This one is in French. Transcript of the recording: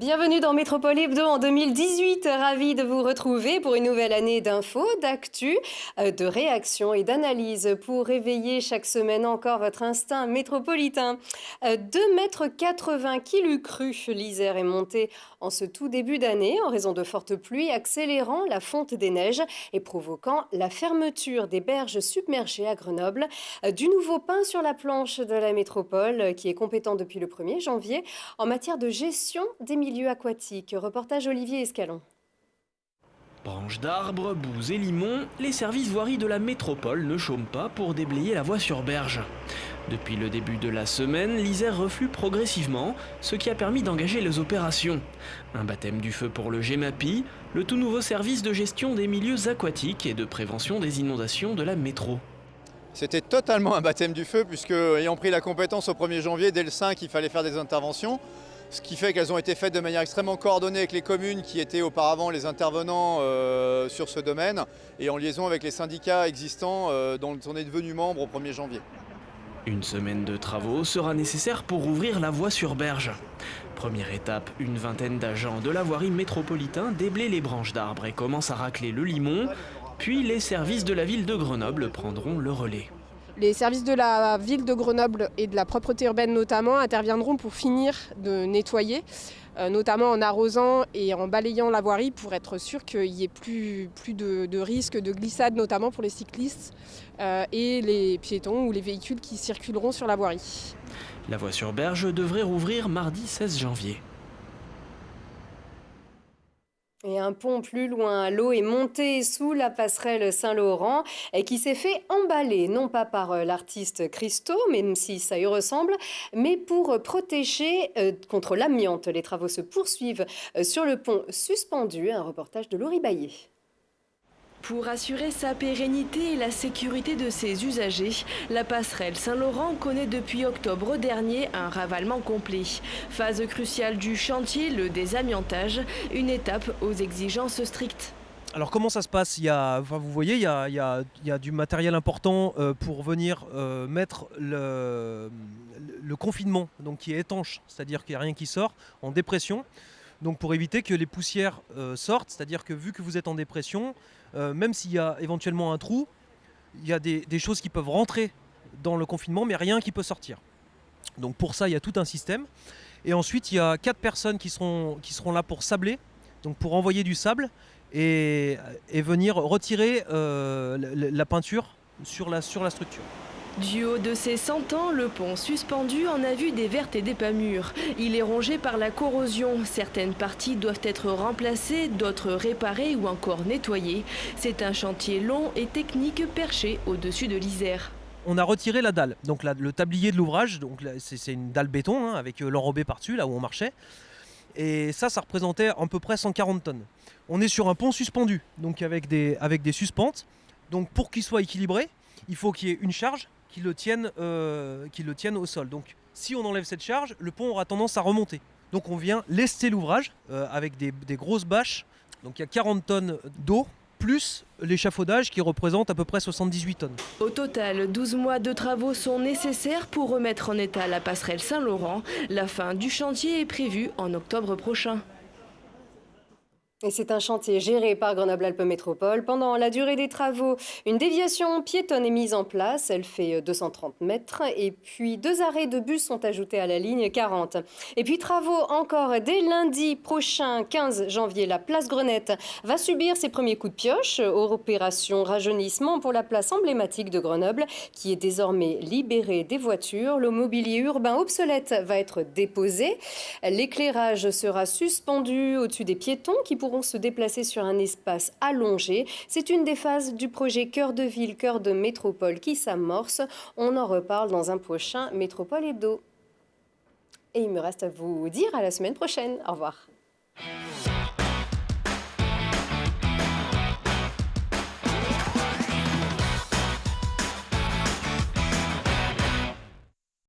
Bienvenue dans Métropole Hebdo en 2018. Ravi de vous retrouver pour une nouvelle année d'infos, d'actu, de réactions et d'analyses pour réveiller chaque semaine encore votre instinct métropolitain. 2,80 m, qui l'eût cru? L'Isère est montée en ce tout début d'année en raison de fortes pluies, accélérant la fonte des neiges et provoquant la fermeture des berges submergées à Grenoble. Du nouveau pain sur la planche de la métropole qui est compétent depuis le 1er janvier en matière de gestion des milieux aquatiques. Reportage Olivier Escalon. Branches d'arbres, boues et limons, les services voiries de la métropole ne chôment pas pour déblayer la voie sur berge. Depuis le début de la semaine, l'Isère reflue progressivement, ce qui a permis d'engager les opérations. Un baptême du feu pour le GEMAPI, le tout nouveau service de gestion des milieux aquatiques et de prévention des inondations de la métro. C'était totalement un baptême du feu puisque, ayant pris la compétence au 1er janvier, dès le 5, il fallait faire des interventions. Ce qui fait qu'elles ont été faites de manière extrêmement coordonnée avec les communes qui étaient auparavant les intervenants sur ce domaine et en liaison avec les syndicats existants dont on est devenu membre au 1er janvier. Une semaine de travaux sera nécessaire pour ouvrir la voie sur berge. Première étape, une vingtaine d'agents de la voirie métropolitain déblaient les branches d'arbres et commencent à racler le limon. Puis les services de la ville de Grenoble prendront le relais. Les services de la ville de Grenoble et de la propreté urbaine notamment interviendront pour finir de nettoyer, notamment en arrosant et en balayant la voirie pour être sûr qu'il n'y ait plus de risque de glissade, notamment pour les cyclistes et les piétons ou les véhicules qui circuleront sur la voirie. La voie sur berge devrait rouvrir mardi 16 janvier. Et un pont plus loin, l'eau est montée sous la passerelle Saint-Laurent et qui s'est fait emballer, non pas par l'artiste Christo, même si ça y ressemble, mais pour protéger contre l'amiante. Les travaux se poursuivent sur le pont suspendu. Un reportage de Laurie Baillet. Pour assurer sa pérennité et la sécurité de ses usagers, la passerelle Saint-Laurent connaît depuis octobre dernier un ravalement complet. Phase cruciale du chantier, le désamiantage, une étape aux exigences strictes. Alors comment ça se passe? Vous voyez, il y a du matériel important pour venir mettre le confinement, donc qui est étanche, c'est-à-dire qu'il n'y a rien qui sort, en dépression. Donc pour éviter que les poussières sortent, c'est-à-dire que vu que vous êtes en dépression, même s'il y a éventuellement un trou, il y a des choses qui peuvent rentrer dans le confinement, mais rien qui peut sortir. Donc pour ça, il y a tout un système. Et ensuite, il y a 4 personnes qui seront là pour sabler, donc pour envoyer du sable et venir retirer la peinture sur la structure. Du haut de ses 100 ans, le pont suspendu en a vu des vertes et des pas mûres. Il est rongé par la corrosion. Certaines parties doivent être remplacées, d'autres réparées ou encore nettoyées. C'est un chantier long et technique perché au-dessus de l'Isère. On a retiré la dalle, donc le tablier de l'ouvrage, donc c'est une dalle béton avec l'enrobé par-dessus, là où on marchait. Et ça représentait à peu près 140 tonnes. On est sur un pont suspendu, donc avec des suspentes. Donc pour qu'il soit équilibré, il faut qu'il y ait une charge qui le tienne au sol. Donc si on enlève cette charge, le pont aura tendance à remonter. Donc on vient lester l'ouvrage avec des grosses bâches. Donc il y a 40 tonnes d'eau, plus l'échafaudage qui représente à peu près 78 tonnes. Au total, 12 mois de travaux sont nécessaires pour remettre en état la passerelle Saint-Laurent. La fin du chantier est prévue en octobre prochain. Et c'est un chantier géré par Grenoble-Alpes Métropole. Pendant la durée des travaux, une déviation piétonne est mise en place. Elle fait 230 mètres. Et puis 2 arrêts de bus sont ajoutés à la ligne 40. Et puis travaux encore dès lundi prochain, 15 janvier. La place Grenette va subir ses premiers coups de pioche. Opération rajeunissement pour la place emblématique de Grenoble, qui est désormais libérée des voitures. Le mobilier urbain obsolète va être déposé. L'éclairage sera suspendu au-dessus des piétons qui pourront se déplacer sur un espace allongé. C'est une des phases du projet Cœur de ville, Cœur de métropole qui s'amorce. On en reparle dans un prochain Métropole Hebdo. Et il me reste à vous dire à la semaine prochaine. Au revoir.